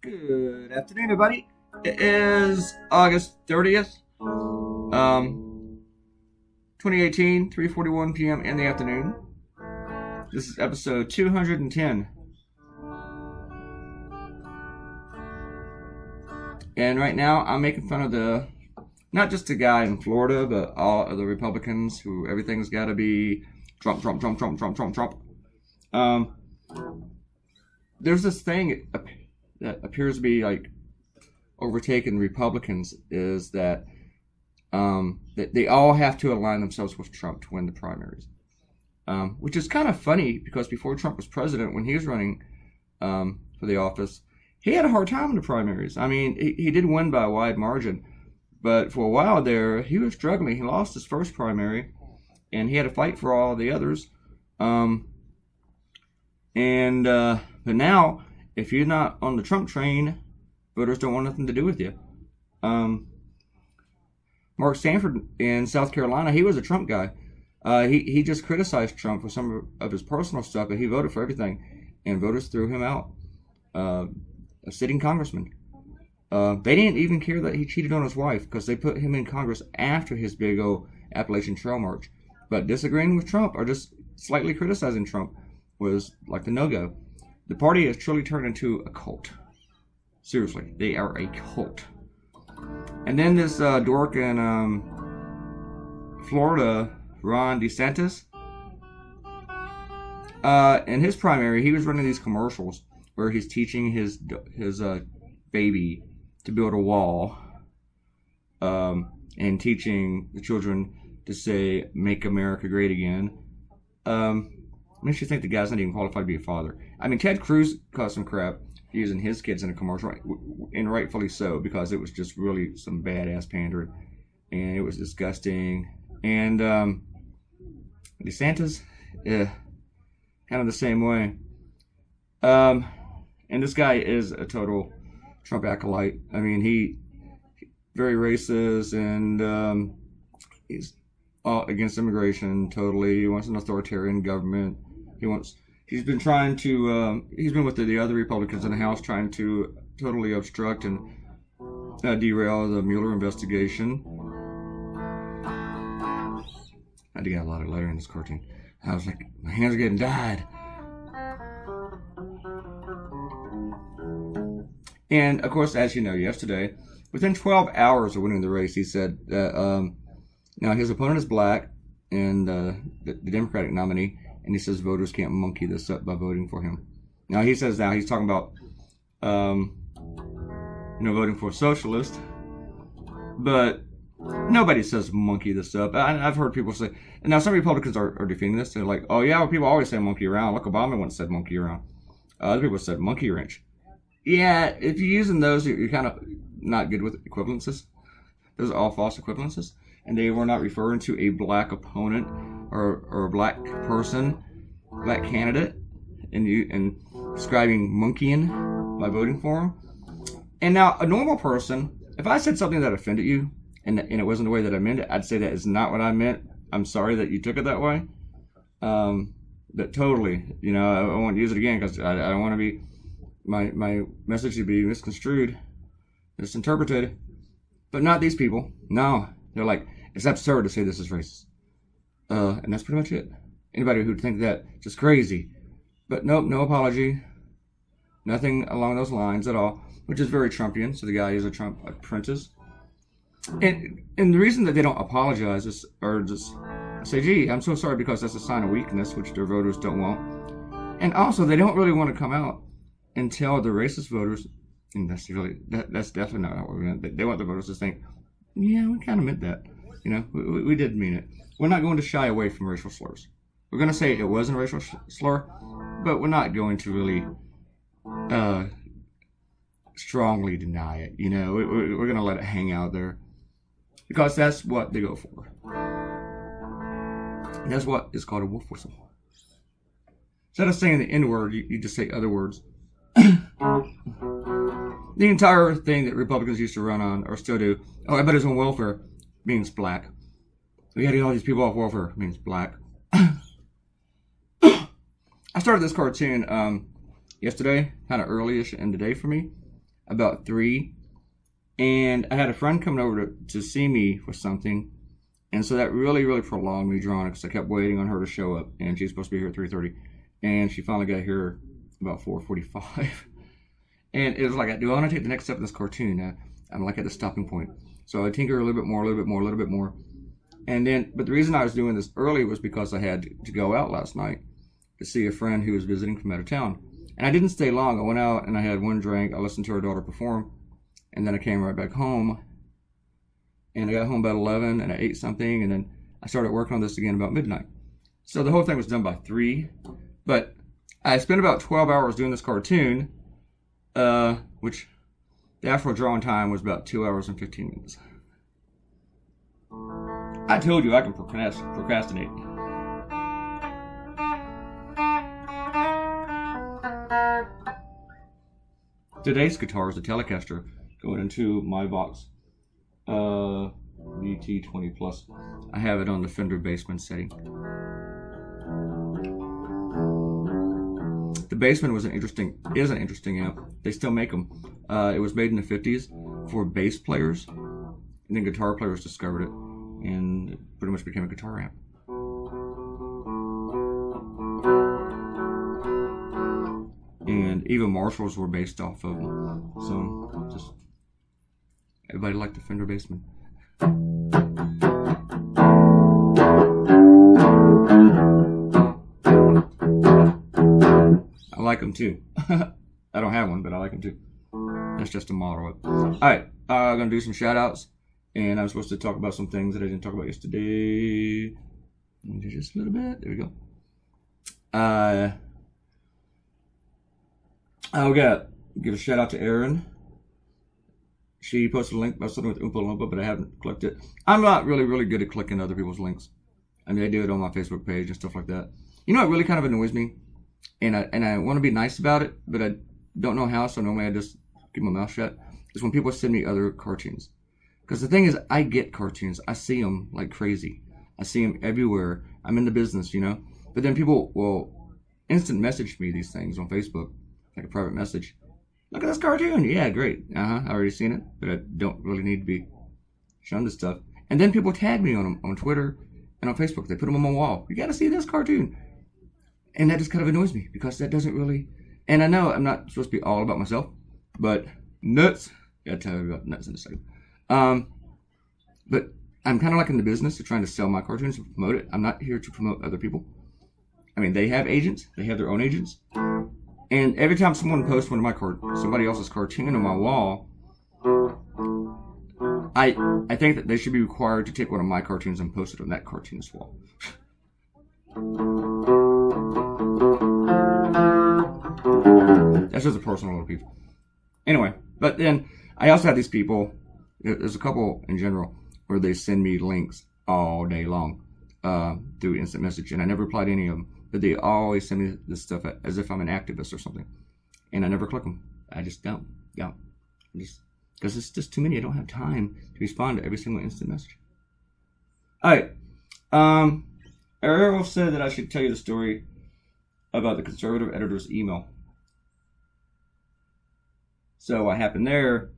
Good afternoon, everybody. It is August 30th, 2018, 3:41 p.m. in the afternoon. This is episode 210. And right now, I'm making fun of not just the guy in Florida, but all of the Republicans who everything's got to be Trump, Trump, Trump, Trump, Trump, Trump, Trump. There's this thing that appears to be like overtaking Republicans is that that they all have to align themselves with Trump to win the primaries, which is kind of funny because before Trump was president, when he was running for the office, he had a hard time in the primaries. I mean, he did win by a wide margin, but for a while there, he was struggling. He lost his first primary, and he had to fight for all the others. But now, if you're not on the Trump train, voters don't want nothing to do with you. Mark Sanford in South Carolina, he was a Trump guy. He just criticized Trump for some of his personal stuff, but he voted for everything, and voters threw him out. A sitting congressman. They didn't even care that he cheated on his wife because they put him in Congress after his big old Appalachian Trail March. But disagreeing with Trump or just slightly criticizing Trump was like the no-go. The party has truly turned into a cult. Seriously, they are a cult. And then this dork in Florida, Ron DeSantis, in his primary, he was running these commercials where he's teaching his baby to build a wall, and teaching the children to say "Make America Great Again." Makes you think the guy's not even qualified to be a father. I mean, Ted Cruz caused some crap using his kids in a commercial, and rightfully so, because it was just really some badass pandering, and it was disgusting. And DeSantis, kind of the same way. And this guy is a total Trump acolyte. I mean, he very racist, and he's all against immigration totally. He wants an authoritarian government. He's been trying to, he's been with the other Republicans in the House trying to totally obstruct and derail the Mueller investigation. I had to get a lot of letter in this cartoon. I was like, my hands are getting dyed. And, of course, as you know, yesterday, within 12 hours of winning the race, he said that now his opponent is black, and the Democratic nominee, and he says voters can't monkey this up by voting for him. Now, he says now he's talking about, voting for a socialist, but nobody says monkey this up. I've heard people say, and now some Republicans are defending this. They're like, oh, yeah, well, people always say monkey around. Look, Obama once said monkey around. Other people said monkey wrench. Yeah, if you're using those, you're kind of not good with equivalences. Those are all false equivalences. And they were not referring to a black opponent or a black person, black candidate, and describing monkeying by voting for him. And now, a normal person, if I said something that offended you, and it wasn't the way that I meant it, I'd say that is not what I meant. I'm sorry that you took it that way. But totally, I won't use it again because I don't want to be, my message to be misconstrued, misinterpreted. But not these people. No. They're like, it's absurd to say this is racist. And that's pretty much it. Anybody who'd think that, just crazy. But nope, no apology. Nothing along those lines at all, which is very Trumpian. So the guy is a Trump apprentice. And the reason that they don't apologize is, or just say, gee, I'm so sorry, because that's a sign of weakness, which their voters don't want. And also, they don't really want to come out and tell the racist voters, and that's definitely not what we meant. They want the voters to think, yeah, we kind of meant that. We did mean it. We're not going to shy away from racial slurs. We're going to say it wasn't a racial slur, but we're not going to really strongly deny it. We're going to let it hang out there because that's what they go for. That's what is called a wolf whistle. Instead of saying the N-word, you just say other words. The entire thing that Republicans used to run on, or still do, oh, everybody's on welfare, means black. We had to get all these people off welfare, means black. I started this cartoon yesterday, kind of early-ish in the day for me. about 3. And I had a friend coming over to see me for something. And so that really, really prolonged me drawing because I kept waiting on her to show up. And she's supposed to be here at 3:30. And she finally got here about 4:45. And it was like, do I want to take the next step in this cartoon? I'm like at the stopping point. So I tinker a little bit more, a little bit more, a little bit more. And then, but the reason I was doing this early was because I had to go out last night to see a friend who was visiting from out of town. And I didn't stay long. I went out and I had one drink. I listened to her daughter perform. And then I came right back home. And I got home about 11 and I ate something. And then I started working on this again about midnight. So the whole thing was done by 3. But I spent about 12 hours doing this cartoon, which the actual drawing time was about 2 hours and 15 minutes. I told you I can procrastinate. Today's guitar is a Telecaster going into my box. VT20 Plus. I have it on the Fender Bassman setting. The Bassman is an interesting amp. They still make them. It was made in the 50s for bass players, and then guitar players discovered it, and it pretty much became a guitar amp. And even Marshalls were based off of them. So just everybody liked the Fender Bassman. I like them too. I don't have one, but I like them too. That's just a model. Alright, I'm going to do some shout outs. And I'm supposed to talk about some things that I didn't talk about yesterday. Just a little bit. There we go. I'll give a shout out to Erin. She posted a link about something with Oompa Loompa, but I haven't clicked it. I'm not really good at clicking other people's links. I mean, I do it on my Facebook page and stuff like that. You know, it really kind of annoys me. And I want to be nice about it, but I don't know how, so normally I just keep my mouth shut. Is when people send me other cartoons. Because the thing is, I get cartoons. I see them like crazy. I see them everywhere. I'm in the business, you know. But then people will instant message me these things on Facebook, like a private message. Look at this cartoon. Yeah, great. I already seen it, but I don't really need to be shown this stuff. And then people tag me on them on Twitter and on Facebook. They put them on my wall. You got to see this cartoon. And that just kind of annoys me because that doesn't really. And I know I'm not supposed to be all about myself, but nuts. I'll tell you about nuts in a second. But I'm kind of like in the business of trying to sell my cartoons and promote it. I'm not here to promote other people. I mean, they have agents. They have their own agents. And every time someone posts one of somebody else's cartoon on my wall, I think that they should be required to take one of my cartoons and post it on that cartoonist's wall. That's just a personal little beef. Anyway, but then I also have these people. There's a couple in general where they send me links all day long through instant message, and I never reply to any of them. But they always send me this stuff as if I'm an activist or something, and I never click them. I just don't. Yeah, because it's just too many. I don't have time to respond to every single instant message. All right. Ariel said that I should tell you the story about the conservative editor's email. So what happened there?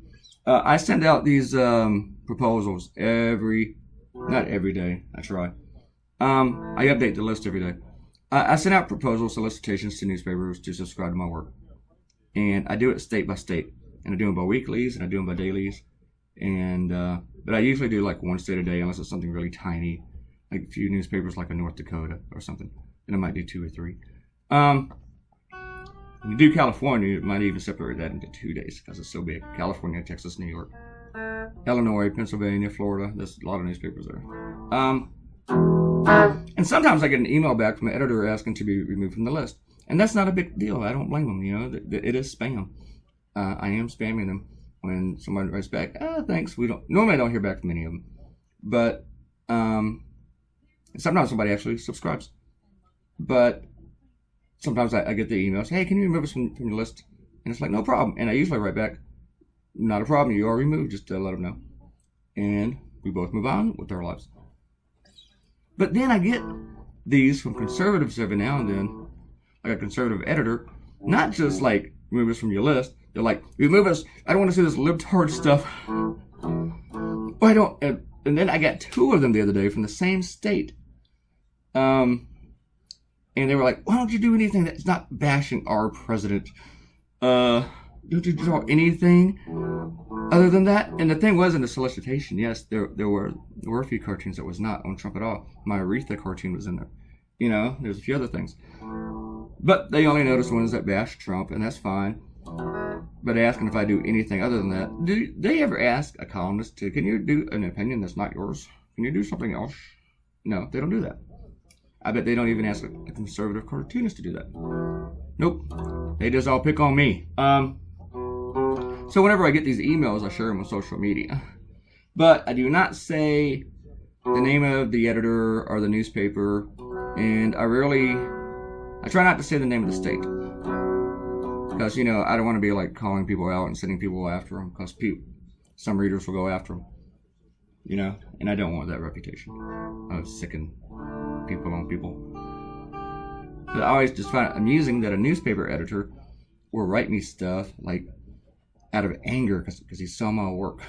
I send out these proposals not every day. I try. I update the list every day. I send out proposal solicitations to newspapers to subscribe to my work. And I do it state by state. And I do them by weeklies and I do them by dailies. And but I usually do like one state a day unless it's something really tiny. Like a few newspapers like in North Dakota or something. And I might do 2 or 3. When you do California, you might even separate that into 2 days because it's so big. California, Texas, New York, Illinois, Pennsylvania, Florida. There's a lot of newspapers there. And sometimes I get an email back from an editor asking to be removed from the list. And that's not a big deal. I don't blame them, you know. It is spam. I am spamming them when someone writes back, thanks. Normally I don't hear back from any of them. But sometimes somebody actually subscribes. But sometimes I get the emails, hey, can you remove us from your list? And it's like, no problem. And I usually write back, not a problem. You are removed. Just to let them know. And we both move on with our lives. But then I get these from conservatives every now and then, like a conservative editor, not just like remove us from your list, They're like, remove us. I don't want to see this libtard stuff. Why don't? And then I got 2 of them the other day from the same state. And they were like, why don't you do anything that's not bashing our president? Don't you draw anything other than that? And the thing was, in the solicitation, yes, there were a few cartoons that was not on Trump at all. My Aretha cartoon was in there. You know, there's a few other things. But they only noticed ones that bash Trump, and that's fine. But asking if I do anything other than that. Do they ever ask a columnist to, can you do an opinion that's not yours? Can you do something else? No, they don't do that. I bet they don't even ask a conservative cartoonist to do that. Nope. They just all pick on me. So whenever I get these emails, I share them on social media. But I do not say the name of the editor or the newspaper. And I try not to say the name of the state. Because, you know, I don't want to be like calling people out and sending people after them. Because some readers will go after them. You know? And I don't want that reputation of sicking people on people. But I always just find it amusing that a newspaper editor will write me stuff like out of anger because he saw my work.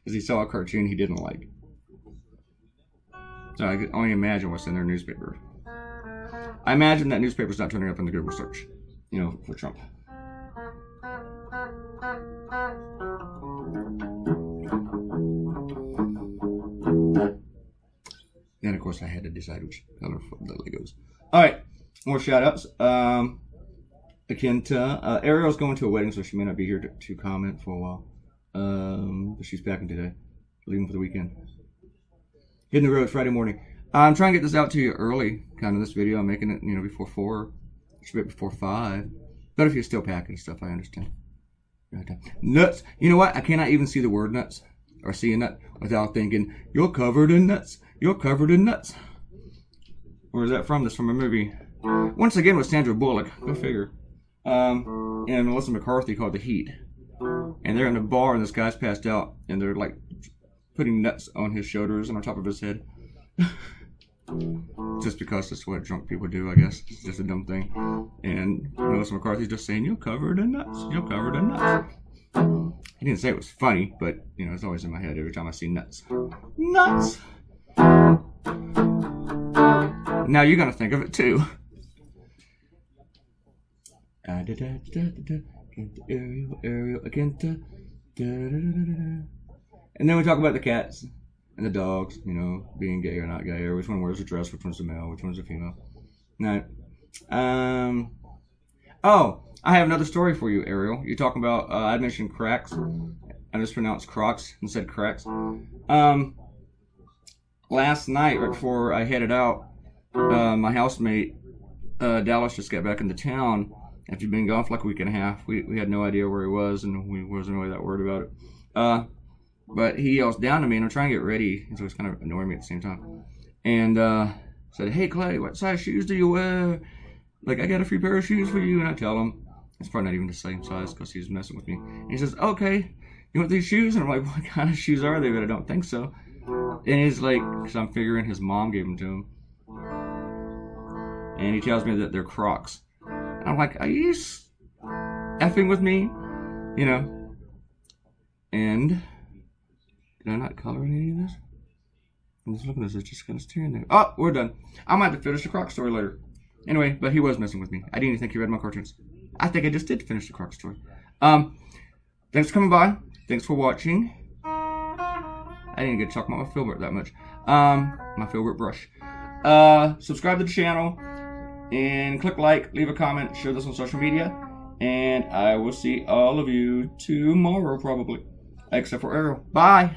Because he saw a cartoon he didn't like. So I can only imagine what's in their newspaper. I imagine that newspaper's not turning up in the Google search, you know, for Trump. And of course I had to decide which color for the Legos. Alright, more shout outs. Akenta. Ariel's going to a wedding, so she may not be here to comment for a while. But she's packing today. Leaving for the weekend. Hitting the road Friday morning. I'm trying to get this out to you early, kind of this video. I'm making it, you know, before 4. It's a bit before 5. But if you're still packing stuff, I understand. Nuts. You know what? I cannot even see the word nuts or see a nut without thinking, you're covered in nuts. You're covered in nuts. Where is that from? That's from a movie. Once again with Sandra Bullock. Go figure. And Melissa McCarthy called The Heat. And they're in a bar and this guy's passed out. And they're like putting nuts on his shoulders and on top of his head. Just because that's what drunk people do, I guess. It's just a dumb thing. And Melissa McCarthy's just saying, you're covered in nuts. You're covered in nuts. He didn't say it was funny, but, you know, it's always in my head every time I see nuts. Nuts! Now you're going to think of it, too. Ariel, Akenta. And then we talk about the cats. And the dogs, you know, being gay or not gay, or which one wears a dress, which one's a male, which one's a female. Now, oh, I have another story for you, Ariel. You're talking about, I mentioned cracks. I just pronounced Crocs and said cracks. Last night, right before I headed out, my housemate, Dallas, just got back into town. After he'd been gone for like a week and a half. We had no idea where he was, and we wasn't really that worried about it. But he yells down to me, and I'm trying to get ready, and so it's kind of annoying me at the same time. And said, hey, Clay, what size shoes do you wear? Like, I got a free pair of shoes for you. And I tell him, it's probably not even the same size because he's messing with me. And he says, okay, you want these shoes? And I'm like, what kind of shoes are they? But I don't think so. And he's like, because I'm figuring his mom gave them to him. And he tells me that they're Crocs. And I'm like, are you effing with me? You know? And did I not color any of this? I'm just looking at this, it's just kind of staring there. Oh, we're done. I might have to finish the Croc story later. Anyway, but he was messing with me. I didn't even think he read my cartoons. I think I just did finish the Croc story. Thanks for coming by. Thanks for watching. I didn't get to talk about my filbert that much. My filbert brush. Subscribe to the channel. And click like, leave a comment, share this on social media. And I will see all of you tomorrow, probably. Except for Ariel. Bye.